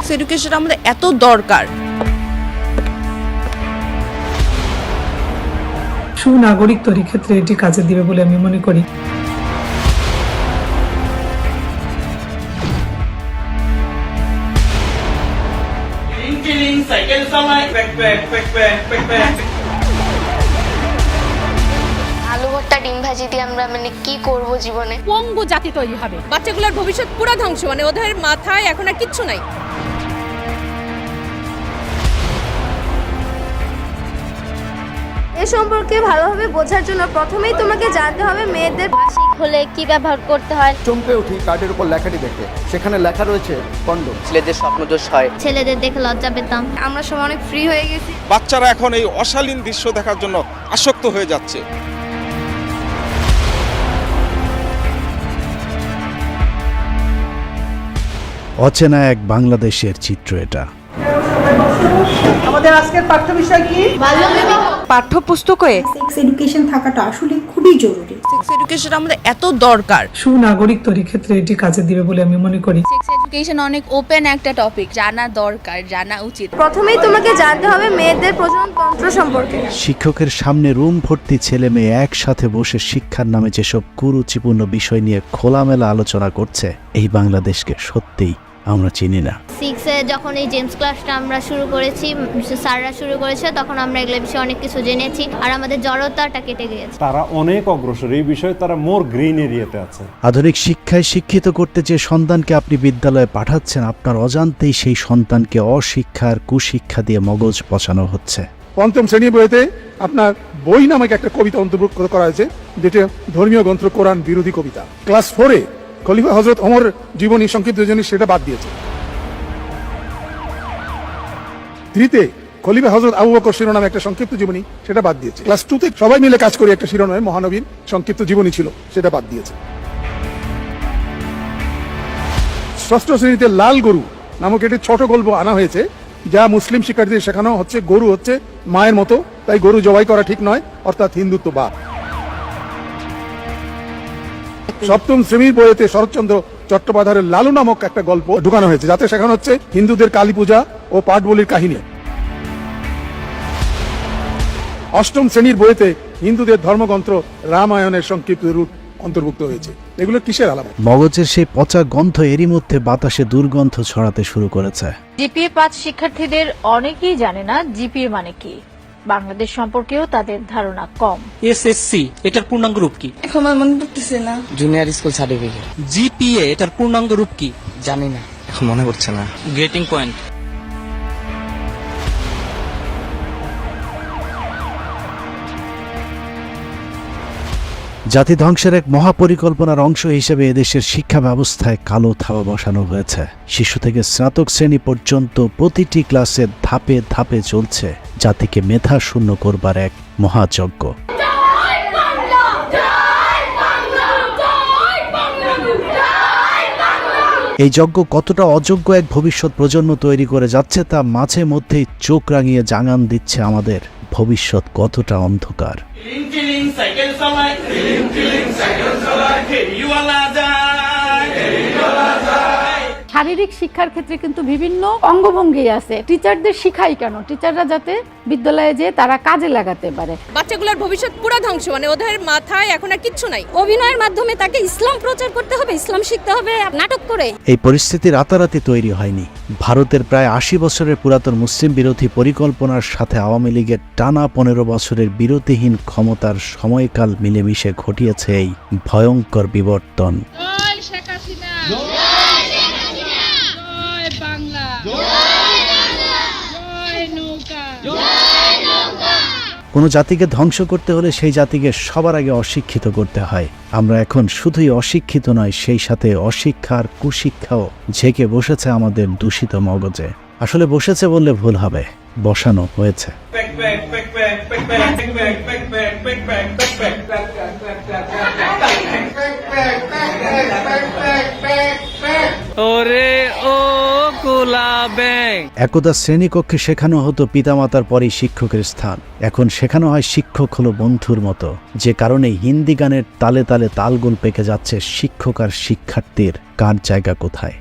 Sex education আমাদের এত দরকার। সুনাগরিক তৈরির ক্ষেত্রে এটি কাজে দিবে বলে আমি মনে করি। আলু ভর্তা ডিম ভাজি দিয়ে আমরা কি করব জীবনে? পঙ্গু জাতি তৈরি হবে, বাচ্চাগুলোর ভবিষ্যৎ পুরো ধ্বংস, ওদের মাথায় এখন আর কিচ্ছু নাই। এ সম্পর্কে ভালোভাবে বোঝার জন্য প্রথমেই তোমাকে জানতে হবে মেয়েদের মাসিক হলে কি ব্যবহার করতে হয়। চমকে উঠি কার্ডের উপর লেখাটি দেখে, সেখানে লেখা রয়েছে কন্ডোম। ছেলেদের স্বপ্নদোষ হয়, ছেলেদের দেখে লজ্জা পেতাম। আমরা সবাই অনেক ফ্রি হয়ে গেছি। বাচ্চারা এখন এই অশালীন দৃশ্য দেখার জন্য আসক্ত হয়ে যাচ্ছে। অচেনা এক বাংলাদেশের চিত্র এটা। আমাদের আজকের পাঠ্য বিষয় কি? পাঠ্যপুস্তকে সেক্স এডুকেশন থাকাটা আসলে খুবই জরুরি। সেক্স এডুকেশন আমাদের এত দরকার। সুনাগরিক তৈরির ক্ষেত্রে এটি কাজে দিবে বলে আমি মনে করি। সেক্স এডুকেশন অনেক ওপেন একটা টপিক, জানা দরকার, জানা উচিত। প্রথমেই তোমাকে জানতে হবে মেয়েদের প্রজনন তন্ত্র সম্পর্কে। শিক্ষকের সামনে রুম ভর্তি ছেলে মেয়ে একসাথে বসে শিক্ষার নামে যেসব কুরুচিপূর্ণ বিষয় নিয়ে খোলামেলা আলোচনা করছে, এই বাংলাদেশকে সত্যিই আমরা চিনি না। 6 যখন এই জেমস ক্লাসটা আমরা শুরু করেছি, স্যাররা শুরু করেছে, তখন আমরা এগুলো বিষয়ে অনেক কিছু জেনেছি আর আমাদের জড়তাটা কেটে গিয়েছে। তারা অনেক অগ্রসর, এই বিষয়ে তারা মোর গ্রিন এরিয়াতে আছে। আধুনিক শিক্ষায় শিক্ষিত করতে যে সন্তানকে আপনি বিদ্যালয়ে পাঠাচ্ছেন, আপনার অজান্তেই সেই সন্তানকে অশিক্ষার কুশিক্ষা দিয়ে মগজ পচানো হচ্ছে। পঞ্চম শ্রেণী বইতে আপনার বই নামক একটা কবিতা অন্তর্ভুক্ত করা হয়েছে, যেটা ধর্মীয় গ্রন্থ কোরআন বিরোধী কবিতা। ক্লাস 4-এ খলিফা হযরত ওমর জীবনী সংক্ষিপ্ত জীবনী সেটা বাদ দিয়েছে। 3-তে খলিফা হযরত আবু বকর শিরোনামে একটা সংক্ষিপ্ত জীবনী, সেটা বাদ দিয়েছে। ক্লাস 2-তে সবাই মিলে কাজ করে একটা শিরোনামে মহানবীর সংক্ষিপ্ত জীবনী ছিল, সেটা বাদ দিয়েছে। ষষ্ঠ শ্রেণীতে লাল গরু নামক একটি ছোট গল্প আনা হয়েছে, যা মুসলিম শিক্ষার্থীদের শেখানো হচ্ছে গরু হচ্ছে মায়ের মতো, তাই গরু জবাই করা ঠিক নয়, অর্থাৎ হিন্দুত্ববাদ। সপ্তম শ্রেণীর বইতে শরৎচন্দ্র চট্টোপাধ্যায়ের লালু নামক একটা গল্প ঢুকানো হয়েছে, যাতে শেখানো হচ্ছে হিন্দুদের কালী পূজা ও পাট বলির কাহিনী। অষ্টম শ্রেণীর বইতে হিন্দুদের ধর্মগ্রন্থ রামায়ণের সংক্ষিপ্ত রূপ অন্তর্ভুক্ত হয়েছে। এগুলো কিসের আলামত? মগজের সেই পচা গন্ধ এরই মধ্যে বাতাসে দুর্গন্ধ ছড়াতে শুরু করেছে। জিপিএ 5 শিক্ষার্থীদের অনেকেই জানে না জিপিএ মানে কি। বাংলাদেশ সম্পর্কেও তাদের ধারণা কম। এসএসসি এটার পূর্ণাঙ্গ রূপ কি? এখন আমার মনে পড়তেছে না। Junior school certificate. জিপিএ এটার পূর্ণাঙ্গ রূপ কি? জানি না, এখন মনে পড়ছে না। Grating point. জাতি ধ্বংসের এক মহাপরিকল্পনার অংশ হিসেবে এদেশের শিক্ষা ব্যবস্থায় কালো থাবা বসানো হয়েছে। শিশু থেকে স্নাতক শ্রেণী পর্যন্ত প্রতিটি ক্লাসে ধাপে ধাপে চলছে জাতিকে মেধা শূন্য করবার এক মহাযজ্ঞ। এই যজ্ঞ কতটা অযোগ্য এক ভবিষ্যৎ প্রজন্ম তৈরি করে যাচ্ছে, তা মাঝে মধ্যেই চোখ রাঙিয়ে জানান দিচ্ছে আমাদের ভবিষ্যৎ কতটা অন্ধকার। শারীরিক শিক্ষার ক্ষেত্রে কিন্তু বিভিন্ন অঙ্গভঙ্গি আছে, টিচারদের শিখাই কেন, টিচাররা যাতে বিদ্যালয়ে যে তারা কাজে লাগাতে পারে। বাচ্চাগুলোর ভবিষ্যৎ পুরো ধ্বংস, ওদের মাথায় এখন আর কিচ্ছু নাই। অভিনয়ের মাধ্যমে তাকে ইসলাম প্রচার করতে হবে, ইসলাম শিখতে হবে নাটক করে। এই পরিস্থিতি রাতারাতি তৈরি হয়নি। ভারতের প্রায় 80 বছরের পুরাতন মুসলিম বিরোধী পরিকল্পনার সাথে আওয়ামী লীগের টানা 15 বছরের বিরতিহীন ক্ষমতার সময়কাল মিলেমিশে ঘটিয়েছে এই ভয়ঙ্কর বিবর্তন। কোনো জাতিকে ধ্বংস করতে হলে সেই জাতিকে সবার আগে অশিক্ষিত করতে হয়। আমরা এখন শুধুই অশিক্ষিত নয়, সেই সাথে অশিক্ষার কুশিক্ষাও ঝেঁকে বসেছে আমাদের দূষিত মগজে। আসলে বসেছে বললে ভুল হবে, বসানো হয়েছে। একদা শ্রেণীকক্ষে শেখানো হতো পিতামাতার পরেই শিক্ষকের স্থান, এখন শেখানো হয় শিক্ষক হলো বন্ধুর মতো। যে কারণে হিন্দি গানের তালে তালে তালগোল পেকে যাচ্ছে শিক্ষক আর শিক্ষার্থীর কার জায়গা কোথায়।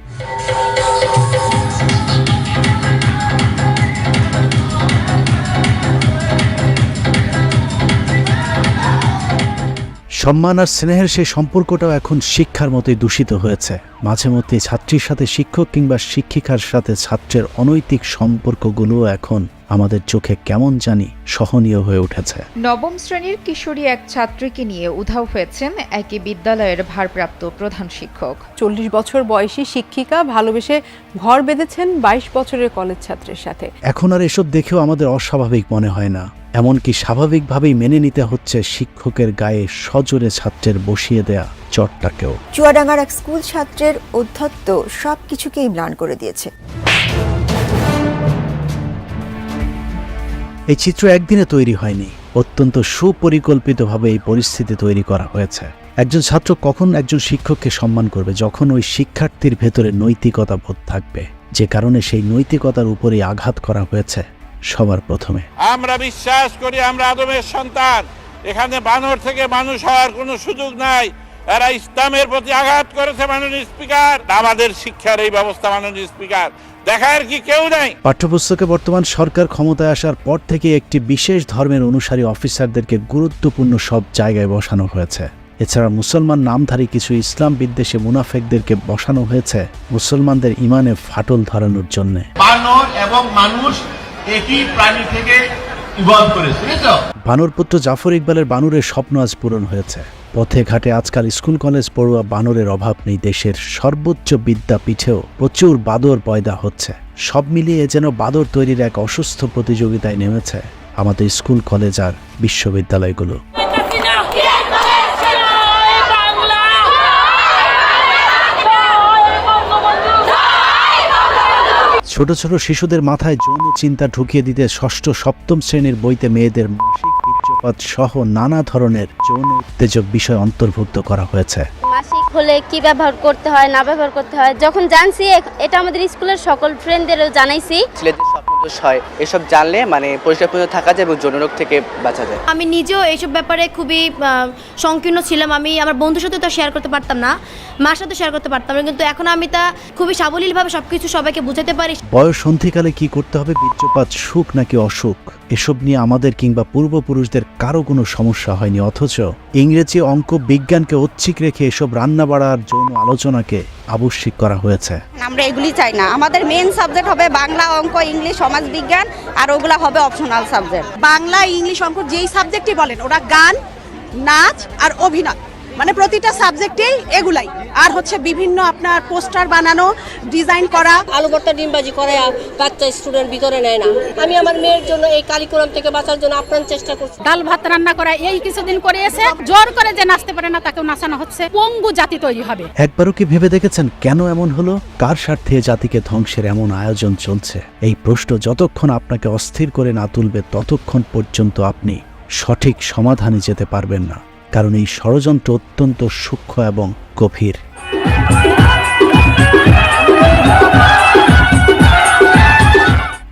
সম্মান আর স্নেহের সেই সম্পর্কটাও এখন শিক্ষার মতোই দূষিত হয়েছে। মাঝে মধ্যে ছাত্রীর সাথে শিক্ষক কিংবা শিক্ষিকার সাথে ছাত্রের অনৈতিক সম্পর্কগুলো এখন আমাদের চোখে কেমন জানি সহনীয় হয়ে উঠেছে। নবম শ্রেণীর কিশোরী এক ছাত্রীকে নিয়ে উধাও হয়েছেন একই বিদ্যালয়ের ভারপ্রাপ্ত প্রধান শিক্ষক। 40 বছর বয়সী শিক্ষিকা ভালোবেসে ঘর বেঁধেছেন 22 বছরের কলেজ ছাত্রের সাথে। এখন আর এসব দেখেও আমাদের অস্বাভাবিক মনে হয় না, এমনকি স্বাভাবিকভাবেই মেনে নিতে হচ্ছে শিক্ষকের গায়ে সজোরে ছাত্রের বসিয়ে দেয়া চটটাকেও। চুয়াডাঙ্গার এক স্কুল ছাত্রের অধ্যত্ত সবকিছুকেই ম্লান করে দিয়েছে। এই চিত্র একদিনে তৈরি হয়নি, অত্যন্ত সুপরিকল্পিতভাবে এই পরিস্থিতি তৈরি করা হয়েছে। একজন ছাত্র কখন একজন শিক্ষককে সম্মান করবে? যখন ওই শিক্ষার্থীর ভেতরে নৈতিকতা বোধ থাকবে, যে কারণে সেই নৈতিকতার উপরেই আঘাত করা হয়েছে সবার প্রথমে। আমরা বিশ্বাস করি আমরা আদমের সন্তান, এখানে বানর থেকে মানুষ হওয়ার কোনো সুযোগ নাই। এরা ইসলামের প্রতি আঘাত করেছে মাননীয় স্পিকার। আমাদের শিক্ষার এই ব্যবস্থা মাননীয় স্পিকার দেখার কি কেউ নাই। পাঠ্যপুস্তকে বর্তমান সরকার ক্ষমতায় আসার পর থেকে একটি বিশেষ ধর্মের অনুসারী অফিসারদেরকে গুরুত্বপূর্ণ সব জায়গায় বসানো হয়েছে। এছাড়া মুসলমান নামধারী কিছু ইসলাম বিদ্বেষী মুনাফেকদেরকে বসানো হয়েছে মুসলমানদের ইমানে ফাটল ধরানোর জন্য। বানর এবং মানুষ একই প্রাণী থেকে ইভলভ করেছে। বানর পুত্র জাফর ইকবালের বানরের স্বপ্ন আজ পূরণ হয়েছে। পথে ঘাটে আজকাল স্কুল কলেজ পড়ুয়া বানরের অভাব নেই। দেশের সর্বোচ্চ বিদ্যাপীঠেও প্রচুর বাদর পয়দা হচ্ছে। সব মিলিয়ে যেন বাদর তৈরির এক অসুস্থ প্রতিযোগিতায় নেমেছে আমাদের স্কুল কলেজ আর বিশ্ববিদ্যালয়গুলো। ছোট ছোট শিশুদের মাথায় যৌন চিন্তা ঢুকিয়ে দিতে ষষ্ঠ সপ্তম শ্রেণীর বইতে মেয়েদের মাসিক বীর্যপাত সহ নানা ধরনের যৌন উত্তেজক বিষয় অন্তর্ভুক্ত করা হয়েছে। মাসিক হলে কি ব্যবহার করতে হয় না ব্যবহার করতে হয় যখন জানছি, এটা আমাদের স্কুলের সকল ফ্রেন্ডদেরও জানাইছি। ছেলেদের স্বপ্নদোষ হয়, এসব জানলে মানে পরিষ্কার পরিচ্ছন্ন থাকা যায় এবং যৌনরোগ থেকে বাঁচা যায়। আমি নিজেও এইসব ব্যাপারে খুবই সংকীর্ণ ছিলাম। আমি আমার বন্ধুর সাথে তো শেয়ার করতে পারতাম না, মার সাথে শেয়ার করতে পারতাম না, কিন্তু এখন আমি তা খুবই সাবলীলভাবে সবকিছু সবাইকে বুঝাতে পারি। বয়ঃসন্ধিকালে কি করতে হবে, বীর্যপাত সুখ নাকি অসুখ, এসব নিয়ে আমাদের কিংবা পূর্বপুরুষদের কারো কোনো সমস্যা হয়নি, অথচ ইংরেজি অঙ্ক বিজ্ঞানকে ঐচ্ছিক রেখে এসব রান্না বাড়ার জন্য আলোচনাকে আবশ্যিক করা হয়েছে। আমরা এগুলি চাই না। আমাদের মেন সাবজেক্ট হবে বাংলা, অঙ্ক, ইংলিশ, সমাজ বিজ্ঞান, আর ওগুলা হবে অপশনাল সাবজেক্ট। বাংলা, ইংলিশ, অঙ্ক যেই সাবজেক্টই বলেন, ওরা গান, নাচ আর অভিনয়, মানে প্রতিটা সাবজেক্টেই এগুলাই। আর হচ্ছে বিভিন্ন আপনার পোস্টার বানানো, ডিজাইন করা। আলু ভর্তা ডিমবাজি করে বাচ্চা স্টুডেন্ট ভিতরে নেয় না। আমি আমার মেয়ের জন্য এই কারিকুলাম থেকে বাঁচার জন্য আপ্রাণ চেষ্টা করছি। ডাল ভাত রান্না করা এই কিছুদিন করে এসে জোর করে যে নাচতে পারে না তাকেও নাচানো হচ্ছে। পঙ্গু জাতি তৈরি হবে। একবারও কি ভেবে দেখেছেন কেন এমন হলো? কার স্বার্থে জাতিকে ধ্বংসের এমন আয়োজন চলছে? এই প্রশ্ন যতক্ষণ আপনাকে অস্থির করে না তুলবে ততক্ষণ পর্যন্ত আপনি সঠিক সমাধানে যেতে পারবেন না, কারণ এই ষড়যন্ত্র অত্যন্ত সূক্ষ্ম এবং গভীর।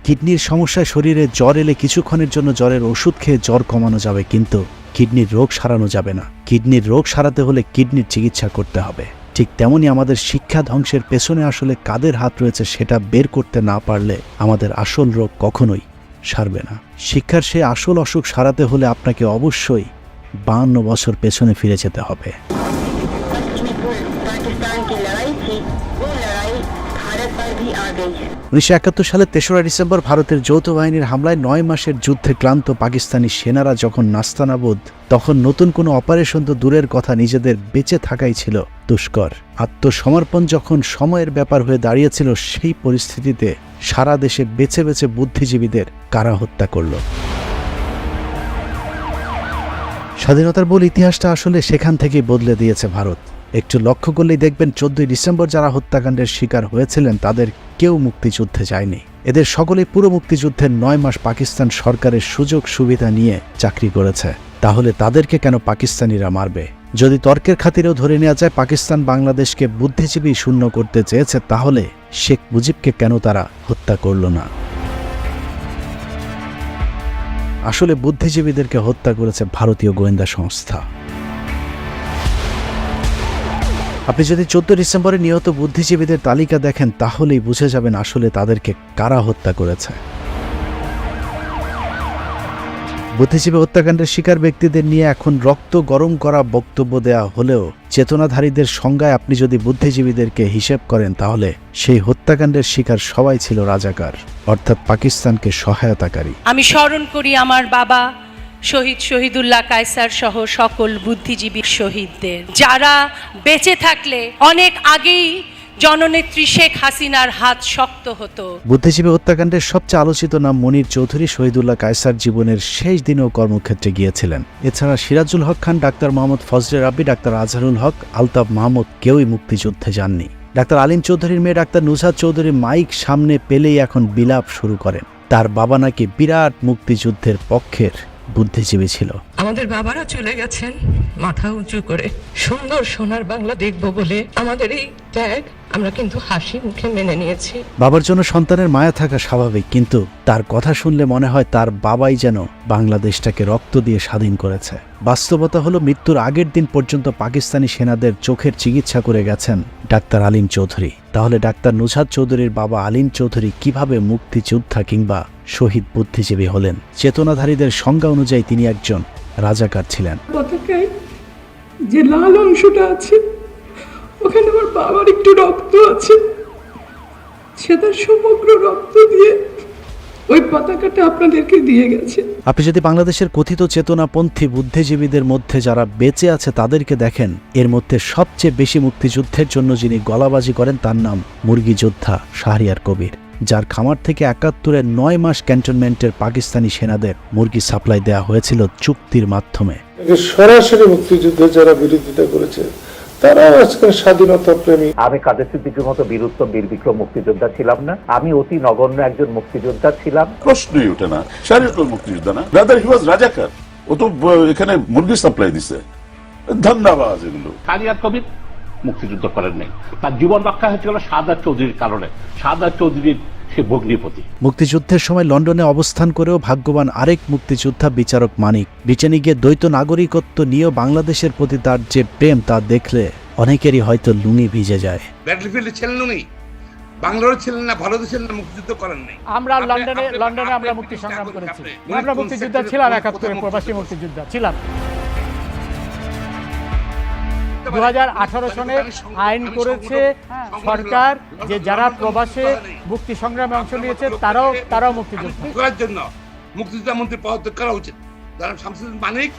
কিডনির সমস্যায় শরীরে জ্বর এলে কিছুক্ষণের জন্য জ্বরের ওষুধ খেয়ে জ্বর কমানো যাবে, কিন্তু কিডনির রোগ সারানো যাবে না। কিডনির রোগ সারাতে হলে কিডনির চিকিৎসা করতে হবে। ঠিক তেমনি আমাদের শিক্ষা ধ্বংসের পেছনে আসলে কাদের হাত রয়েছে সেটা বের করতে না পারলে আমাদের আসল রোগ কখনোই সারবে না। শিক্ষার সেই আসল অসুখ সারাতে হলে আপনাকে অবশ্যই 52 বছর পেছনে ফিরে যেতে হবে। 1971 সালের 3রা ডিসেম্বর ভারতের যৌথ বাহিনীর হামলায় 9 মাসের যুদ্ধে ক্লান্ত পাকিস্তানি সেনারা যখন নাস্তানাবুদ, তখন নতুন কোনো অপারেশন তো দূরের কথা, নিজেদের বেঁচে থাকাই ছিল দুষ্কর। আত্মসমর্পণ যখন সময়ের ব্যাপার হয়ে দাঁড়িয়েছিল, সেই পরিস্থিতিতে সারা দেশে বেছে বেছে বুদ্ধিজীবীদের কারা হত্যা করল। স্বাধীনতার মূল ইতিহাসটা আসলে সেখান থেকেই বদলে দিয়েছে ভারত। একটু লক্ষ্য করলেই দেখবেন 14 ডিসেম্বর যারা হত্যাকাণ্ডের শিকার হয়েছিলেন তাদের কেউ মুক্তিযুদ্ধে যায়নি। এদের সকলেই পুরো মুক্তিযুদ্ধের 9 মাস পাকিস্তান সরকারের সুযোগ সুবিধা নিয়ে চাকরি করেছে। তাহলে তাদেরকে কেন পাকিস্তানিরা মারবে? যদি তর্কের খাতিরেও ধরে নেওয়া যায় পাকিস্তান বাংলাদেশকে বুদ্ধিজীবী শূন্য করতে চেয়েছে, তাহলে শেখ মুজিবকে কেন তারা হত্যা করল না? আসলে বুদ্ধিজীবীদেরকে হত্যা করেছে ভারতীয় গোয়েন্দা সংস্থা। আপনি যদি 14 ডিসেম্বরে নিহত বুদ্ধিজীবীদের তালিকা দেখেন তাহলেই বুঝে যাবেন আসলে তাদেরকে কারা হত্যা করেছে। বুদ্ধিজীবী হত্যাকাণ্ডের শিকার ব্যক্তিদের নিয়ে এখন রক্ত গরম করা বক্তব্য দেয়া হলেও চেতনাধারীদের সংজ্ঞায় আপনি যদি বুদ্ধিজীবীদেরকে হিসেব করেন তাহলে সেই হত্যাকাণ্ডের শিকার সবাই ছিল রাজাকার, অর্থাৎ পাকিস্তানকে সহায়তাকারী। আমি স্মরণ করি আমার বাবা শহীদ শহীদুল্লাহ কায়সার সহ সকল বুদ্ধিজীবী শহীদদের, যারা বেঁচে থাকলে অনেক আগেই জননেত্রী শেখ হাসিনার হাত শক্ত হতো। বুদ্ধিজীবী হত্যাকাণ্ডের সবচেয়ে আলোচিত নাম মনির চৌধুরী শহীদুল্লাহ কায়সার জীবনের শেষ দিনেও কর্মক্ষেত্রে গিয়েছিলেন। এছাড়া সিরাজুল হক খান, ডাক্তার মোহাম্মদ ফজলে রাব্বি, ডাক্তার আজহারুল হক, আলতাফ মাহমুদ কেউই মুক্তিযুদ্ধে যাননি। ডাক্তার আলিম চৌধুরীর মেয়ে ডাক্তার নুসরাত চৌধুরী মাইক সামনে পেলেই এখন বিলাপ শুরু করেন। তার বাবা নাকি বিরাট মুক্তিযুদ্ধের পক্ষের বুদ্ধিজীবী ছিল। আমাদের বাবারা চলে গেছেন মাথা উঁচু করে সুন্দর সোনার বাংলা দেখব বলে। আমাদের এই ত্যাগ আমরা কিন্তু হাসি মুখে মেনে নিয়েছি। বাবার জন্য সন্তানের মায়া থাকা স্বাভাবিক, কিন্তু তার কথা শুনলে মনে হয় তার বাবাই যেন বাংলাদেশটাকে রক্ত দিয়ে স্বাধীন করেছে। বাস্তবতা হলো মৃত্যুর আগের দিন পর্যন্ত পাকিস্তানি সেনাদের চোখের চিকিৎসা করে গেছেন ডাক্তার আলিম চৌধুরী। তাহলে ডাক্তার নুসরাত চৌধুরীর বাবা আলিম চৌধুরী কিভাবে মুক্তিযোদ্ধা কিংবা শহীদ বুদ্ধিজীবী হলেন? চেতনাধারীদের সংজ্ঞা অনুযায়ী তিনি একজন রাজাকার ছিলেন। পতাকায় যে লাল অংশটা আছে ওখানে আমার বাবার একটু রক্ত আছে, সে তার সমগ্র রক্ত দিয়ে ওই পতাকাটা আপনাদেরকে দিয়ে গেছে। আপনি যদি বাংলাদেশের কথিত চেতনাপন্থী বুদ্ধিজীবীদের মধ্যে যারা বেঁচে আছে তাদেরকে দেখেন, এর মধ্যে সবচেয়ে বেশি মুক্তিযুদ্ধের জন্য যিনি গলাবাজি করেন তার নাম মুরগি যোদ্ধা শাহরিয়ার কবির, যার খামার থেকে ৭১-এর ৯ মাস ক্যান্টনমেন্টের পাকিস্তানি সেনাদের মুরগি সাপ্লাই দেওয়া হয়েছিল চুক্তির মাধ্যমে। সরাসরি মুক্তিযুদ্ধে যারা বিরোধিতা করেছে তারা আজকাল স্বাধীনতা প্রেমী। আমি কাদের সিদ্দিকীর মতো বীরুত্তম বীর বিক্রম মুক্তিযোদ্ধা ছিলাম না, আমি অতি নগণ্য একজন মুক্তিযোদ্ধা ছিলাম। প্রশ্নই ওঠে না, শারীরিক মুক্তিযোদ্ধা না, রাদার হি ওয়াজ রাজাকার। ও তো এখানে মুরগি সাপ্লাই দিছে। ধন্যবাদ। এগুলো শাহরিয়ার কবির মুক্তিযুদ্ধ করেন নাই, তার জীবন রক্ষা হয়েছিল শাহাদাত চৌধুরীর কারণে। শাহাদাত চৌধুরীর সে ভগ্নিপতি। মুক্তিযুদ্ধের সময় লন্ডনে অবস্থান করেও ভাগ্যবান আরেক মুক্তিযোদ্ধা বিচারক মানিক ব্রিটেনে গিয়ে দ্বৈত নাগরিকত্ব নিয়েও বাংলাদেশের প্রতি তার যে প্রেম তা দেখলে অনেকেরই হয়তো লুঙি ভিজে যায়। ব্যাটলফিল্ডে ছিলেন উনি, বাংলাদেশে ছিলেন না, ভারতে ছিলেন না, মুক্তিযুদ্ধ করেন নাই। আমরা লন্ডনে আমরা মুক্তি সংগ্রাম করেছি। আমরা মুক্তিযোদ্ধা ছিলাম, ৭১-এর প্রবাসী মুক্তিযোদ্ধা ছিলাম। 2018 সনে আইন করেছে সরকার যে যারা প্রবাসে মুক্তি সংগ্রামে অংশ নিয়েছে তারাও মুক্তিযোদ্ধা। করার জন্য মুক্তিযোদ্ধা মন্ত্রী পদত্যাগ করা উচিত।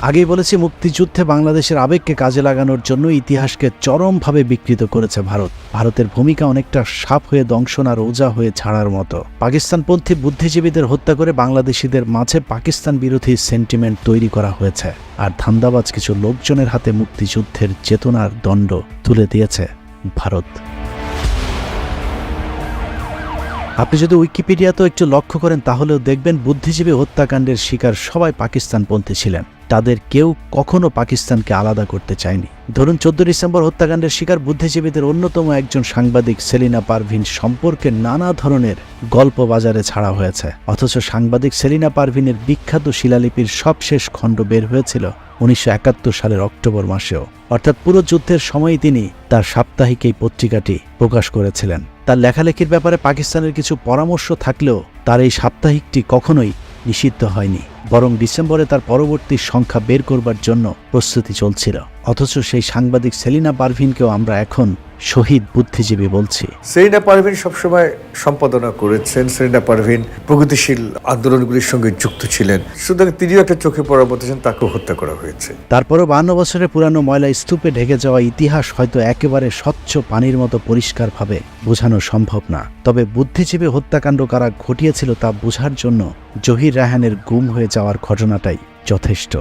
আগেই বলেছি, মুক্তিযুদ্ধে বাংলাদেশের আবেগকে কাজে লাগানোর জন্য ইতিহাসকে চরমভাবে বিকৃত করেছে ভারত। ভারতের ভূমিকা অনেকটা সাপ হয়ে দংশন আর ওজা হয়ে ছাড়ার মতো। পাকিস্তানপন্থী বুদ্ধিজীবীদের হত্যা করে বাংলাদেশিদের মাঝে পাকিস্তান বিরোধী সেন্টিমেন্ট তৈরি করা হয়েছে, আর ধান্দাবাজ কিছু লোকজনের হাতে মুক্তিযুদ্ধের চেতনার দণ্ড তুলে দিয়েছে ভারত। আপনি যদি উইকিপিডিয়াতেও একটু লক্ষ্য করেন তাহলেও দেখবেন বুদ্ধিজীবী হত্যাকাণ্ডের শিকার সবাই পাকিস্তানপন্থী ছিলেন। তাদের কেউ কখনো পাকিস্তানকে আলাদা করতে চায়নি। ধরুন 14 ডিসেম্বর হত্যাকাণ্ডের শিকার বুদ্ধিজীবীদের অন্যতম একজন সাংবাদিক সেলিনা পারভিন সম্পর্কে নানা ধরনের গল্প বাজারে ছাড়া হয়েছে, অথচ সাংবাদিক সেলিনা পারভিনের বিখ্যাত শিলালিপির সবশেষ খণ্ড বের হয়েছিল 1971 সালের অক্টোবর মাসেও, অর্থাৎ পুরো যুদ্ধের সময়ই তিনি তার সাপ্তাহিক এই পত্রিকাটি প্রকাশ করেছিলেন। তার লেখালেখির ব্যাপারে পাকিস্তানের কিছু পরামর্শ থাকলেও তার এই সাপ্তাহিকটি কখনোই নিষিদ্ধ হয়নি, বরং ডিসেম্বরে তার পরবর্তী সংখ্যা বের করবার জন্য প্রস্তুতি চলছিল। অথচ সেই সাংবাদিক সেলিনা পারভিনকেও আমরা এখন শহীদ বুদ্ধিজীবী বলছি। সেলিনা পারভিন সবসময় সম্পাদনা করেছেন। সেলিনা পারভিন প্রগতিশীল আন্দোলনগুলির সঙ্গে যুক্ত ছিলেন, সুতরাং তিনিও একটা চোখে পড়ার মতো ছিলেন, তাকেও হত্যা করা হয়েছে। তারপরও 52 বছরের পুরানো ময়লা স্তূপে ঢেকে যাওয়া ইতিহাস হয়তো একেবারে স্বচ্ছ পানির মতো পরিষ্কারভাবে বোঝানো সম্ভব না। তবে বুদ্ধিজীবী হত্যাকাণ্ড কারা ঘটিয়েছিল তা বোঝার জন্য জহির রায়হানের গুম হয়ে যাওয়ার ঘটনাটাই যথেষ্ট।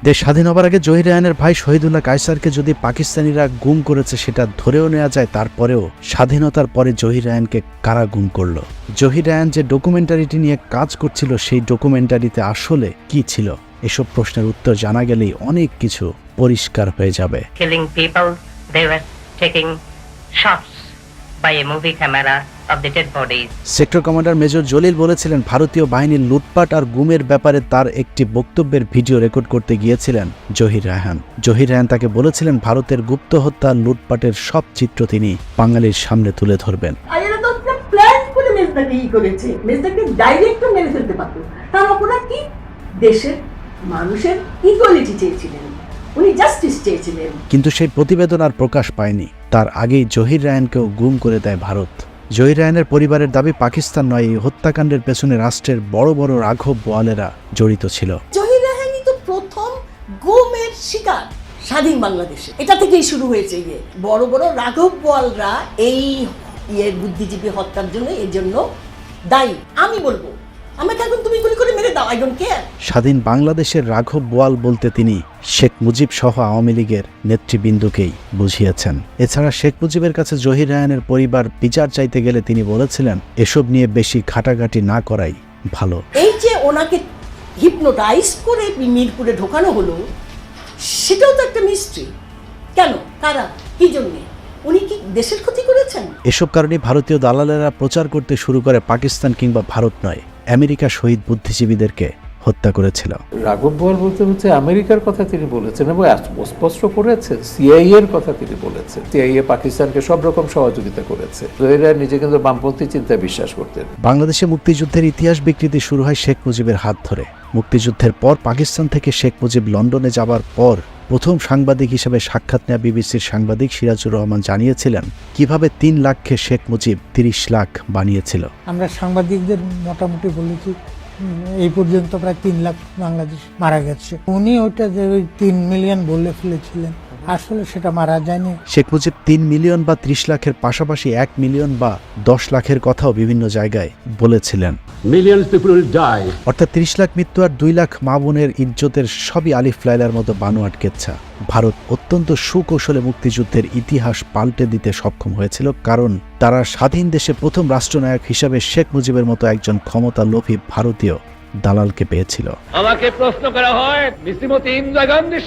দেশ স্বাধীন হবার আগে জহির রায়হানের ভাই শহীদুল্লাহ কায়সারকে যদি পাকিস্তানিরা গুম করেছে সেটা ধরেও নেওয়া যায়, তারপরেও স্বাধীনতার পরে জহির রায়হানকে কারা গুম করলো? জহির রায়হান যে ডকুমেন্টারিটি নিয়ে কাজ করছিল সেই ডকুমেন্টারিতে আসলে কি ছিল? এসব প্রশ্নের উত্তর জানা গেলেই অনেক কিছু পরিষ্কার হয়ে যাবে। by a movie camera of the dead bodies. Sector commander major Jalil বলেছিলেন ভারতীয় বাহিনীর লুটপাট আর গুমের ব্যাপারে তার একটি বক্তব্যের ভিডিও রেকর্ড করতে গিয়েছিলেন জহির রায়হান। জহির রায়হান তাকে বলেছিলেন ভারতের গুপ্ত হত্যা লুটপাটের সব চিত্র তিনি বাঙালির সামনে তুলে ধরবেন। প্ল্যান করে মেজদাকে করেছে, মেজদাকে ডাইরেক্ট মেরে ফেলতে পারতো। তার অপরাধ কি? দেশের মানুষের ইকুয়ালিটি চেয়েছিলেন, উনি জাস্টিস চেয়েছিলেন। কিন্তু সেই প্রতিবেদন আর প্রকাশ পায়নি। তার আগেই জহির রায়হানকেও গুম করে দেয় ভারত। জহির রায়হানের পরিবারের দাবি পাকিস্তান নয়, এই হত্যাকাণ্ডের পেছনে রাষ্ট্রের বড় বড় রাঘব বোয়ালেরা জড়িত ছিল। জহির রায়হানই তো প্রথম গুমের শিকার স্বাধীন বাংলাদেশে। এটা থেকেই শুরু হয়েছে বড় বড় রাঘব বোয়ালরা এই বুদ্ধিজীবী হত্যার জন্য, এর জন্য দায়ী। আমি বলবো আমাকে এখন তুমি গুলি করে মেরে দাও, আই ডোন্ট কেয়ার। স্বাধীন বাংলাদেশের রাঘব বোয়াল বলতে তিনি শেখ মুজিব সহ আওয়ামী লীগের নেতৃবৃন্দকেই বুঝিয়েছেন। এছাড়া শেখ মুজিবের কাছে জহির রায়হানের পরিবার বিচার চাইতে গেলে তিনি বলেছিলেন এসব নিয়ে বেশি ঘাটাঘাটি না করাই ভালো। এই যে ওনাকে হিপনোটাইজ করে মিরপুরে ঢোকানো হলো, সেটাও তো একটা মিস্ট্রি। কেন, কারা, কি জন্যে? উনি কি দেশের ক্ষতি করেছেন? এসব কারণে ভারতীয় দালালেরা প্রচার করতে শুরু করে পাকিস্তান কিংবা ভারত নয়, আমেরিকা শহীদ বুদ্ধিজীবীদেরকে হত্যা করেছিল। রাঘব বোয়াল বলতে হচ্ছে আমেরিকার কথা তিনি বলেছেন এবং স্পষ্ট করেছেন সিআইএ এর কথা তিনি বলেছেন। সিআইএ পাকিস্তানকে সব রকম সহযোগিতা করেছে। এরা নিজে কিন্তু বামপন্থী চিন্তায় বিশ্বাস করতেন। বাংলাদেশে মুক্তিযুদ্ধের ইতিহাস বিকৃতি শুরু হয় শেখ মুজিবের হাত ধরে। মুক্তিযুদ্ধের পর পাকিস্তান থেকে শেখ মুজিব লন্ডনে যাবার পর প্রথম সাংবাদিক হিসেবে সাক্ষাৎ নেওয়া বিবিসির সাংবাদিক সিরাজুর রহমান জানিয়েছিলেন কিভাবে ৩ লাখকে শেখ মুজিব ৩০ লাখ বানিয়েছিল। আমরা সাংবাদিকদের মোটামুটি বলেছি এই পর্যন্ত প্রায় ৩ লাখ বাংলাদেশ মারা গেছে। উনি ওইটা যে ৩ মিলিয়ন বলে ফেলেছিলেন, আসলে সেটা মারা যায়নি। শেখ মুজিব ৩ মিলিয়ন বা ৩০ লাখের পাশাপাশি ১ মিলিয়ন বা ১০ লাখের কথাও বিভিন্ন জায়গায় বলেছিলেন। অর্থাৎ ৩০ লাখ মৃত্যু আর ২ লাখ মা বোনের ইজ্জতের সবই আলিফ লায়লার মতো বানোয়াট কেচ্ছা। ভারত অত্যন্ত সুকৌশলে মুক্তিযুদ্ধের ইতিহাস পাল্টে দিতে সক্ষম হয়েছিল, কারণ তারা স্বাধীন দেশে প্রথম রাষ্ট্রনায়ক হিসাবে শেখ মুজিবের মতো একজন ক্ষমতা লোভী ভারতীয় দালালকে পেয়েছিল। আমাকে প্রশ্ন করা হয় শ্রীমতী ইন্দিরা গান্ধীর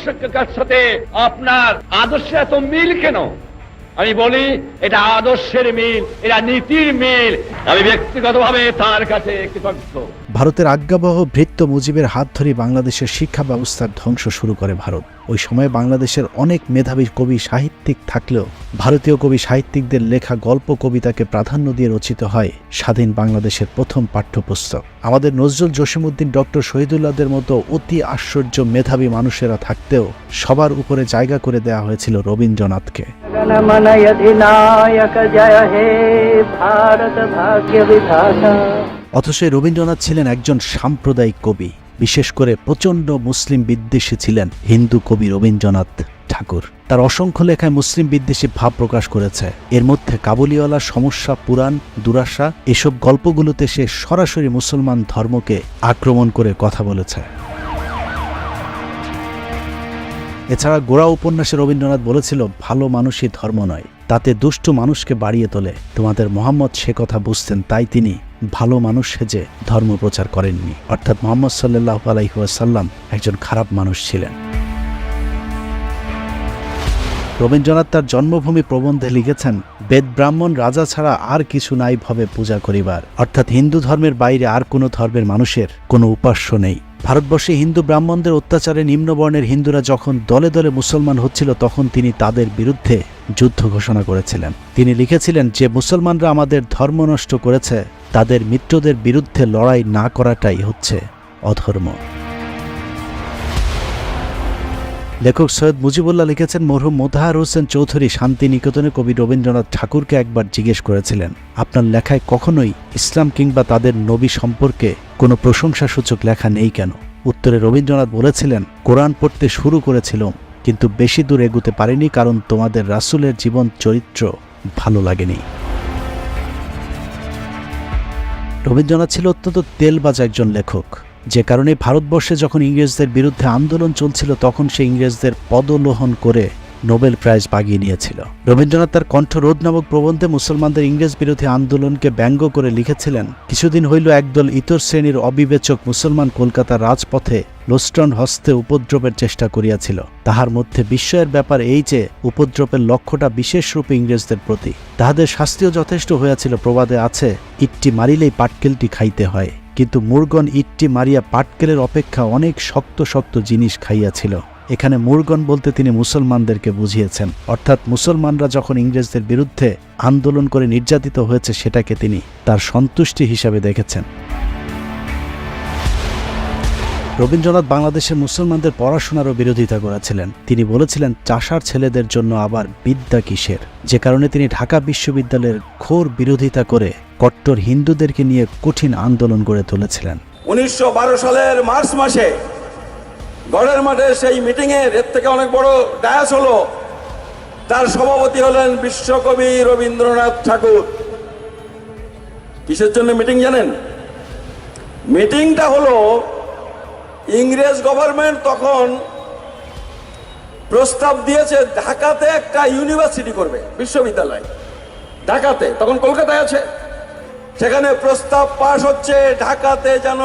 সাথে আপনার আদর্শে এত মিল কেন? আমি বলি এটা আদর্শের মিল, এটা নীতির মিল। আমি ব্যক্তিগতভাবে তার কাছে কৃতজ্ঞ। ভারতের আজ্ঞাবহ ভৃত্য মুজিবের হাত ধরে বাংলাদেশের শিক্ষা ব্যবস্থার ধ্বংস শুরু করে ভারত। ওই সময়ে বাংলাদেশের অনেক মেধাবী কবি সাহিত্যিক থাকলেও ভারতীয় কবি সাহিত্যিকদের লেখা গল্প কবিতাকে প্রাধান্য দিয়ে রচিত হয় স্বাধীন বাংলাদেশের প্রথম পাঠ্যপুস্তক। আমাদের নজরুল, জসিমউদ্দিন, ডক্টর শহীদুল্লাহদের মতো অতি আশ্চর্য মেধাবী মানুষেরা থাকতেও সবার উপরে জায়গা করে দেওয়া হয়েছিল রবীন্দ্রনাথকে। অথচ রবীন্দ্রনাথ ছিলেন একজন সাম্প্রদায়িক কবি। বিশেষ করে প্রচণ্ড মুসলিম বিদ্বেষী ছিলেন হিন্দু কবি রবীন্দ্রনাথ ঠাকুর। তার অসংখ্য লেখায় মুসলিম বিদ্বেষী ভাব প্রকাশ করেছে। এর মধ্যে কাবুলিওয়ালা, সমস্যা, পুরাণ, দুরাশা এসব গল্পগুলোতে সে সরাসরি মুসলমান ধর্মকে আক্রমণ করে কথা বলেছে। এছাড়া গোড়া উপন্যাসে রবীন্দ্রনাথ বলেছিল ভালো মানুষই ধর্ম নয়, তাতে দুষ্টু মানুষকে বাড়িয়ে তোলে। তোমাদের মোহাম্মদ সে কথা বুঝতেন, তাই তিনি ভালো মানুষ সেজে ধর্ম প্রচার করেননি। অর্থাৎ মুহাম্মদ সাল্লাল্লাহু আলাইহি ওয়াসাল্লাম একজন খারাপ মানুষ ছিলেন। রবীন্দ্রনাথ তার জন্মভূমি প্রবন্ধে লিখেছেন, বেদ ব্রাহ্মণ রাজা ছাড়া আর কিছু নাই ভবে পূজা করিবার। অর্থাৎ হিন্দু ধর্মের বাইরে আর কোনো ধর্মের মানুষের কোনো উপাস্য নেই। ভারতবর্ষে হিন্দু ব্রাহ্মণদের অত্যাচারে নিম্নবর্ণের হিন্দুরা যখন দলে দলে মুসলমান হচ্ছিল, তখন তিনি তাদের বিরুদ্ধে যুদ্ধ ঘোষণা করেছিলেন। তিনি লিখেছিলেন যে মুসলমানরা আমাদের ধর্ম নষ্ট করেছে, তাদের মিত্রদের বিরুদ্ধে লড়াই না করাটাই হচ্ছে অধর্ম। লেখক সৈয়দ মুজিবুল্লাহ লিখেছেন, মরহুম মোতাহার হোসেন চৌধুরী শান্তিনিকেতনে কবি রবীন্দ্রনাথ ঠাকুরকে একবার জিজ্ঞেস করেছিলেন, আপনার লেখায় কখনোই ইসলাম কিংবা তাদের নবী সম্পর্কে কোনো প্রশংসাসূচক লেখা নেই কেন? উত্তরে রবীন্দ্রনাথ বলেছিলেন, কোরআন পড়তে শুরু করেছিলাম, কিন্তু বেশি দূর এগুতে পারিনি, কারণ তোমাদের রাসূলের জীবন চরিত্র ভালো লাগেনি। রবীন্দ্রনাথ ছিল অত্যন্ত তেলবাজ একজন লেখক, যে কারণে ভারতবর্ষে যখন ইংরেজদের বিরুদ্ধে আন্দোলন চলছিল, তখন সে ইংরেজদের পদলোহন করে নোবেল প্রাইজ বাগিয়ে নিয়েছিল। রবীন্দ্রনাথ তার কণ্ঠরোধ নামক প্রবন্ধে মুসলমানদের ইংরেজ বিরোধী আন্দোলনকে ব্যঙ্গ করে লিখেছিলেন, কিছুদিন হইল একদল ইতর শ্রেণীর অবিবেচক মুসলমান কলকাতার রাজপথে লোস্টন হস্তে উপদ্রবের চেষ্টা করিয়াছিল। তাহার মধ্যে বিস্ময়ের ব্যাপার এই যে উপদ্রবের লক্ষ্যটা বিশেষ রূপে ইংরেজদের প্রতি। তাহাদের শাস্তিও যথেষ্ট হইয়াছিল। প্রবাদে আছে, ইটটি মারিলেই পাটকেলটি খাইতে হয়, কিন্তু মুরগন ইটটি মারিয়া পাটকেলের অপেক্ষা অনেক শক্ত শক্ত জিনিস খাইয়াছিল। এখানে মুরগন বলতে তিনি মুসলমানদেরকে বুঝিয়েছেন, অর্থাৎ মুসলমানরা যখন ইংরেজদের বিরুদ্ধে আন্দোলন করে নির্যাতিত হয়েছে সেটাকে তিনি তার সন্তুষ্টি হিসাবে দেখেছেন। রবীন্দ্রনাথ বাংলাদেশের মুসলমানদের পড়াশোনারও বিরোধিতা করেছিলেন। তিনি বলেছিলেন, চাষার ছেলেদের জন্য আবার বিদ্যা কিসের, যে কারণে তিনি ঢাকা বিশ্ববিদ্যালয়ের ঘোর বিরোধিতা করে কট্টর হিন্দুদেরকে নিয়ে কঠিন আন্দোলন গড়ে তুলেছিলেন। 1912 সালের মার্চ মাসে গড়ের মাঠে সেই মিটিংয়ের এর থেকে অনেক বড় ডায়াস হলো, তার সভাপতি হলেন বিশ্বকবি রবীন্দ্রনাথ ঠাকুর। কিসের জন্য মিটিং জানেন? মিটিংটা হলো ইংরেজ গভর্নমেন্ট তখন প্রস্তাব দিয়েছে ঢাকাতে একটা ইউনিভার্সিটি করবে, বিশ্ববিদ্যালয় ঢাকাতে, তখন কলকাতায় আছে। সেখানে প্রস্তাব পাশ হচ্ছে ঢাকাতে যেন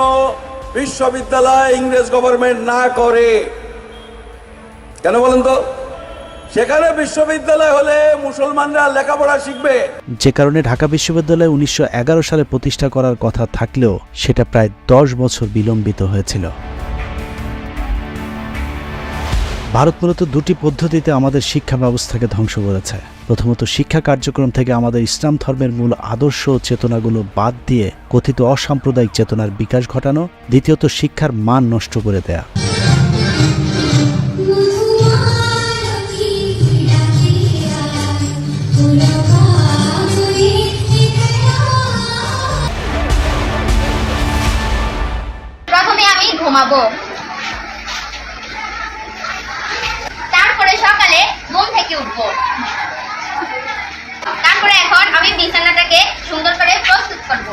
বিশ্ববিদ্যালয় ইংরেজ গভর্নমেন্ট না করে। কেন বলেন তো? সেখানে বিশ্ববিদ্যালয় হলে মুসলমানরা লেখাপড়া শিখবে। যে কারণে ঢাকা বিশ্ববিদ্যালয় 1911 সালে প্রতিষ্ঠা করার কথা থাকলেও সেটা প্রায় 10 বছর বিলম্বিত হয়েছিল। ভারত মূলত দুটি পদ্ধতিতে আমাদের শিক্ষা ব্যবস্থাকে ধ্বংস করেছে। প্রথমত, শিক্ষা কার্যক্রম থেকে আমাদের ইসলাম ধর্মের মূল আদর্শ ও চেতনাগুলো বাদ দিয়ে কথিত অসাম্প্রদায়িক চেতনার বিকাশ ঘটানো। দ্বিতীয়ত, শিক্ষার মান নষ্ট করে দেয়া। প্রথমে আমি ঘুমাবো, তারপরে সকালে ঘুম থেকে উঠবো, তারপরে এখন আমি বিছানাটাকে সুন্দর করে প্রস্তুত করব।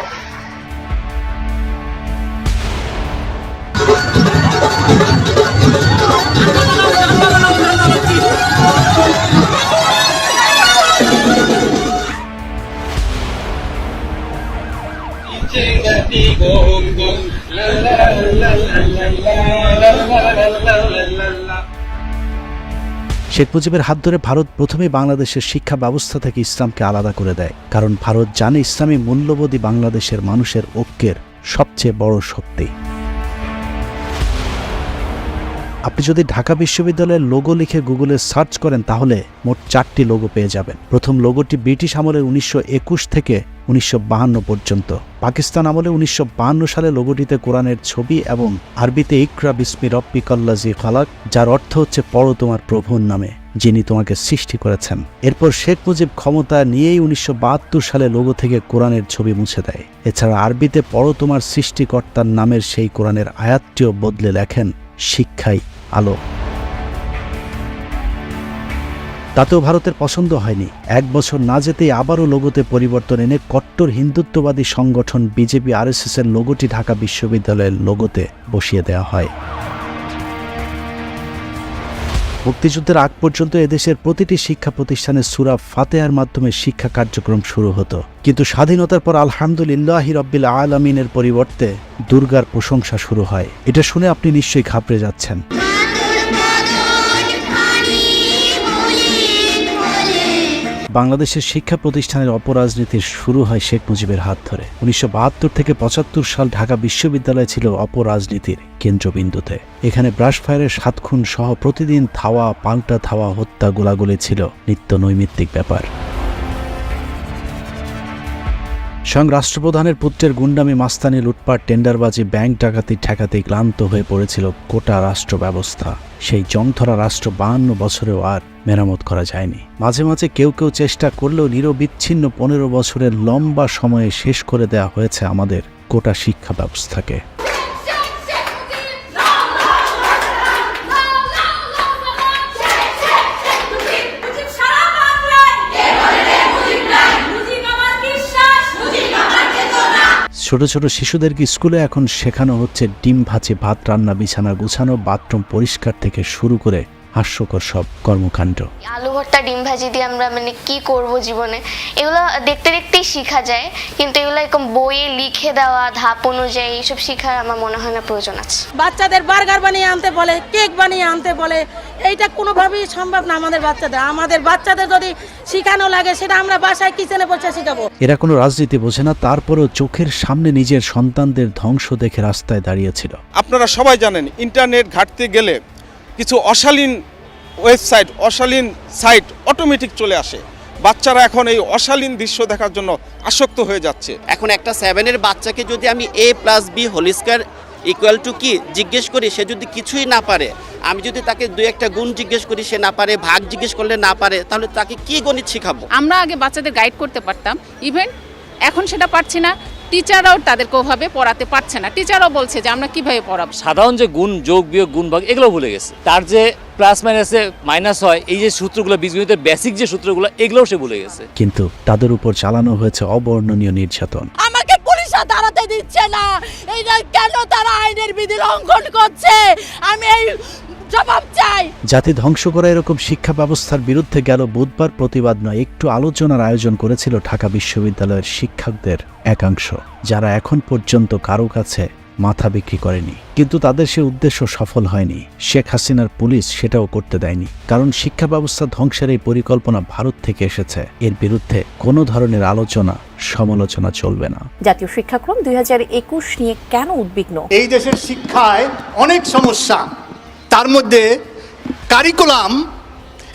শেখ মুজিবের হাত ধরে ভারত প্রথমে বাংলাদেশের শিক্ষা ব্যবস্থা থেকে ইসলামকে আলাদা করে দেয়, কারণ ভারত জানে ইসলামী মূল্যবোধই বাংলাদেশের মানুষের ঐক্যের সবচেয়ে বড় শক্তি। আপনি যদি ঢাকা বিশ্ববিদ্যালয়ের লোগো লিখে গুগলে সার্চ করেন তাহলে মোট 4টি লোগো পেয়ে যাবেন। প্রথম লোগোটি ব্রিটিশ আমলের 1921 থেকে 1952 পর্যন্ত। পাকিস্তান আমলে 1952 সালে লোগোটিতে কোরআনের ছবি এবং আরবিতে ইকরা বিসমি রব্বিকাল্লাযী খালাক, যার অর্থ হচ্ছে পড়ো তোমার প্রভুর নামে, যিনি তোমাকে সৃষ্টি করেছেন। এরপর শেখ মুজিব ক্ষমতা নিয়েই 1972 সালে লোগো থেকে কোরআনের ছবি মুছে দেয়। এছাড়া আরবিতে পড়ো তোমার সৃষ্টিকর্তার নামের সেই কোরআনের আয়াতটিও বদলে লেখেন শিক্ষাই আলো। তাতেও ভারতের পছন্দ হয়নি। 1 বছর না যেতেই আবারও লোগোতে পরিবর্তন এনে কট্টর হিন্দুত্ববাদী সংগঠন বিজেপি আরএসএস এর লোগোটি ঢাকা বিশ্ববিদ্যালয়ের লোগোতে বসিয়ে দেওয়া হয়। মুক্তিযুদ্ধের আগ পর্যন্ত এদেশের প্রতিটি শিক্ষা প্রতিষ্ঠানে সূরা ফাতিহার মাধ্যমে শিক্ষা কার্যক্রম শুরু হতো, কিন্তু স্বাধীনতার পর আলহামদুলিল্লাহি রাব্বিল আলামিনের পরিবর্তে দুর্গার প্রশংসা শুরু হয়। এটা শুনে আপনি নিশ্চয়ই ঘাবড়ে যাচ্ছেন। বাংলাদেশের শিক্ষা প্রতিষ্ঠানের অপরাজনীতির শুরু হয় শেখ মুজিবের হাত ধরে। 1972 থেকে 75 সাল ঢাকা বিশ্ববিদ্যালয় ছিল অপরাজনীতির কেন্দ্রবিন্দুতে। এখানে ব্রাশফায়ারের 7 খুন সহ প্রতিদিন ধাওয়া পাল্টা ধাওয়া হত্যা গোলাগুলি ছিল নিত্য নৈমিত্তিক ব্যাপার। স্বয়ং রাষ্ট্রপ্রধানের পুত্রের গুন্ডামি, মাস্তানি, লুটপাট, টেন্ডারবাজি, ব্যাংক ডাকাতি ঠেকাতে ক্লান্ত হয়ে পড়েছিল গোটা রাষ্ট্র ব্যবস্থা। সেই জংধরা রাষ্ট্র 52 বছরেও আর মেরামত করা যায়নি। মাঝে মাঝে কেউ কেউ চেষ্টা করলেও নিরবিচ্ছিন্ন 15 বছরের লম্বা সময়ে শেষ করে দেয়া হয়েছে আমাদের গোটা শিক্ষা ব্যবস্থাকে। ছোট ছোট শিশুদেরকে স্কুলে এখন শেখানো হচ্ছে ডিম ভাজি, ভাত রান্না, বিছানা গুছানো, বাথরুম পরিষ্কার থেকে শুরু করে হাস্যকর সব কর্মকাণ্ড। আলু ভর্তা ডিম ভাজি দিয়ে আমরা মানে কি করব জীবনে, এগুলো দেখতে দেখতেই শেখা যায়, কিন্তু এগুলো এরকম বইয়ে লিখে দেওয়া ধাপ অনুযায়ী এইসব শেখার আমার মনে হয় না প্রয়োজন আছে। বাচ্চাদের বার্গার বানিয়ে আনতে বলে, কেক বানিয়ে আনতে বলে, এইটা কোনোভাবেই সম্ভব না আমাদের বাচ্চাদের যদি শেখানো লাগে সেটা আমরা বাসায় কিচেনে বসে শেখাবো। এরা কোনো রাজনীতি বোঝে না, তারপরেও চোখের সামনে নিজের সন্তানদের ধ্বংস দেখে রাস্তায় দাঁড়িয়েছিল। আপনারা সবাই জানেন ইন্টারনেট ঘাঁটতে গেলে কিছু অশালীন ওয়েবসাইট, অশালীন সাইট অটোমেটিক চলে আসে। বাচ্চারা এখন এই অশালীন দৃশ্য দেখার জন্য আসক্ত হয়ে যাচ্ছে। এখন একটা 7-এর বাচ্চাকে যদি আমি a+b² কি জিজ্ঞেস করি, সে যদি কিছুই না পারে, আমি যদি তাকে 2-একটা গুণ জিজ্ঞেস করি সে না পারে, ভাগ জিজ্ঞেস করলে না পারে, তাহলে তাকে কি গণিত শেখাবো? আমরা আগে বাচ্চাদের গাইড করতে পারতাম, ইভেন এখন সেটা পারছি না। টিচাররাও তাদেরকে ওভাবে পড়াতে পারছে না, টিচাররাও বলছে যে আমরা কিভাবে পড়াবো। সাধারণ যে গুণ, যোগ বিয়োগ, গুণ ভাগ এগুলো ভুলে গেছে। তার যে প্লাস মাইনাসে মাইনাস হয়, এই যে সূত্রগুলো, বীজগণিতের বেসিক যে সূত্রগুলো, এগুলোও সে ভুলে গেছে। কিন্তু তাদের উপর চালানো হয়েছে অবর্ণনীয় নির্যাতন। আমাকে পুলিশে দাঁড়াতে দিচ্ছে না, এইটা কেন তারা আইনের বিধি লঙ্ঘন করছে, আমি এই জবাব চাই। জাতি ধ্বংস করা এরকম শিক্ষা ব্যবস্থার বিরুদ্ধে গেল বুধবার প্রতিবাদ নয়, একটু আলোচনার আয়োজন করেছিল ঢাকা বিশ্ববিদ্যালয়ের শিক্ষকদের একাংশ, যারা এখন পর্যন্ত কারো কাছে মাথা বিক্রি করেনি। কিন্তু তাদের সে উদ্দেশ্য সফল হয়নি। শেখ হাসিনার পুলিশ সেটাও করতে দেয়নি, কারণ শিক্ষা ব্যবস্থা ধ্বংসের এই পরিকল্পনা ভারত থেকে এসেছে। এর বিরুদ্ধে কোনো ধরনের আলোচনা সমালোচনা চলবে না। জাতীয় শিক্ষাক্রম 2021 নিয়ে কেন উদ্বিগ্ন? এই দেশের শিক্ষায় অনেক সমস্যা, তার মধ্যে কারিকুলাম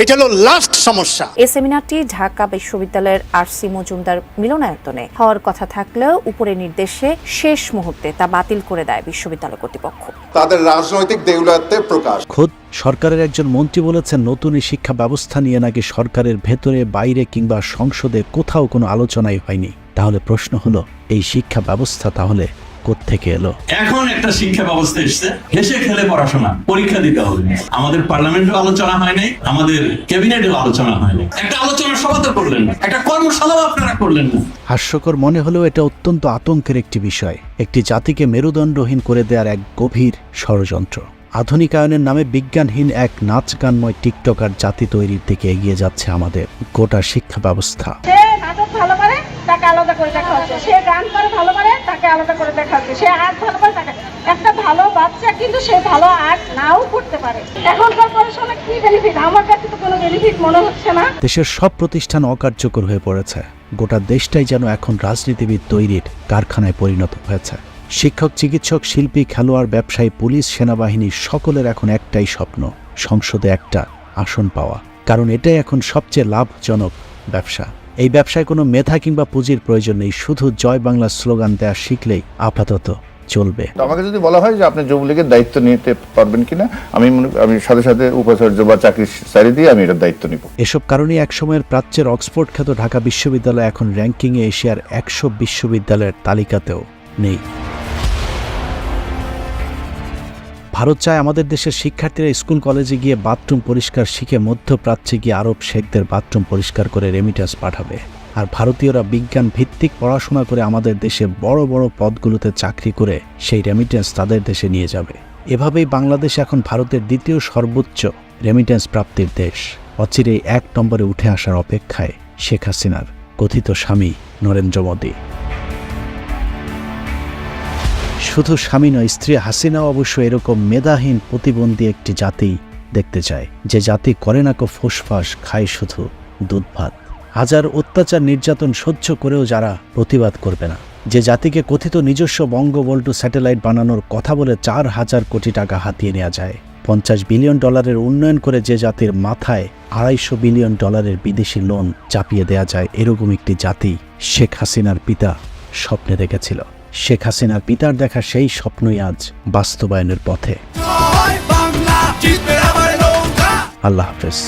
এটা হলো লাস্ট সমস্যা। এই সেমিনারটি ঢাকা বিশ্ববিদ্যালয়ের আরসি মজুমদার মিলনায়তনে হওয়ার কথা থাকলেও উপরের নির্দেশে শেষ মুহূর্তে তা বাতিল করে দেয় বিশ্ববিদ্যালয় কর্তৃপক্ষ। তাদের রাজনৈতিক দেউলিয়াতের প্রকাশ। খোদ সরকারের একজন মন্ত্রী বলেছেন, নতুন এই শিক্ষা ব্যবস্থা নিয়ে নাকি সরকারের ভেতরে, বাইরে কিংবা সংসদে কোথাও কোনো আলোচনাই হয়নি। তাহলে প্রশ্ন হলো, এই শিক্ষা ব্যবস্থা তাহলে কোত্থেকে এলো? এখন একটা শিক্ষা ব্যবস্থা এসেছে, হেসে খেলে পড়াশোনা, পরীক্ষা দিতে হবে। আমাদের পার্লামেন্টেও আলোচনা হয় নাই, আমাদের ক্যাবিনেটেও আলোচনা হয় নাই। একটা আলোচনা সভা তো করলেন না, একটা কর্মশালাও আপনারা করলেন না। হাস্যকর মনে হলেও এটা অত্যন্ত আতঙ্কের একটি বিষয়। একটি জাতিকে মেরুদণ্ডহীন করে দেওয়ার এক গভীর ষড়যন্ত্র। আধুনিকায়নের নামে বিজ্ঞানহীন এক নাচ গানময় টিকটকার জাতি তৈরির দিকে এগিয়ে যাচ্ছে আমাদের গোটা শিক্ষা ব্যবস্থা। নাটক ভালো পারে তাকে আলাদা করে দেখা হচ্ছে, সে গান করে ভালো পারে তাকে আলাদা করে দেখা হচ্ছে, সে আর্ট ভালো পারে তাকে। একটা ভালো বাচ্চা কিন্তু সে ভালো আর্ট নাও করতে পারে। এখনকার পড়াশোনা কি বেনিফিট? আমার কাছে তো কোনো বেনিফিট মনে হচ্ছে না। দেশের সব প্রতিষ্ঠান অকার্যকর হয়ে পড়েছে। গোটা দেশটাই যেন এখন রাজনীতিবিদ তৈরির কারখানায় পরিণত হয়েছে। শিক্ষক, চিকিৎসক, শিল্পী, খেলোয়াড়, ব্যবসায়ী, পুলিশ, সেনাবাহিনী সকলের এখন একটাই স্বপ্ন, সংসদে একটা আসন পাওয়া। কারণ এটাই এখন সবচেয়ে লাভজনক ব্যবসা। এই ব্যবসায় কোনো মেধা কিংবা পুঁজির প্রয়োজন নেই, শুধু জয় বাংলা স্লোগান দেয়া শিখলেই আপাতত চলবে। আমাকে যদি বলা হয় যে আপনি যুবলীগের দায়িত্ব নিতে পারবেন কিনা, আমি সাথে সাথে উপাচার্য বা চাকরি চাকরি দিয়ে আমি এটার দায়িত্ব নিব। এসব কারণেই একসময়ের প্রাচ্যের অক্সফোর্ড খ্যাত ঢাকা বিশ্ববিদ্যালয় এখন র্যাঙ্কিংয়ে এশিয়ার 100 বিশ্ববিদ্যালয়ের তালিকাতেও নেই। ভারত চায় আমাদের দেশের শিক্ষার্থীরা স্কুল কলেজে গিয়ে বাথরুম পরিষ্কার শিখে মধ্যপ্রাচ্যে গিয়ে আরব শেখদের বাথরুম পরিষ্কার করে রেমিটেন্স পাঠাবে। আর ভারতীয়রা বিজ্ঞান ভিত্তিক পড়াশোনা করে আমাদের দেশে বড় বড় পদগুলোতে চাকরি করে সেই রেমিটেন্স তাদের দেশে নিয়ে যাবে। এভাবেই বাংলাদেশ এখন ভারতের দ্বিতীয় সর্বোচ্চ রেমিটেন্স প্রাপ্তির দেশ। অচিরেই 1 নম্বরে উঠে আসার অপেক্ষায় শেখ হাসিনার কথিত স্বামী নরেন্দ্র মোদী। শুধু স্বামী নয়, স্ত্রী হাসিনাও অবশ্য এরকম মেধাহীন প্রতিবন্ধী একটি জাতি দেখতে চায়, যে জাতি করে না কো ফোসফাস, খায় শুধু দুধ ভাত। হাজার অত্যাচার নির্যাতন সহ্য করেও যারা প্রতিবাদ করবে না, যে জাতিকে কথিত নিজস্ব বঙ্গবন্ধু স্যাটেলাইট বানানোর কথা বলে 4000 কোটি টাকা হাতিয়ে নেওয়া যায়, $50 বিলিয়ন উন্নয়ন করে যে জাতির মাথায় $250 বিলিয়ন বিদেশি লোন চাপিয়ে দেয়া যায়, এরকম একটি জাতি শেখ হাসিনার পিতা স্বপ্নে দেখেছিল। শেখ হাসিনার পিতার দেখা সেই স্বপ্নই আজ বাস্তবায়নের পথে। আল্লাহ হাফেজ।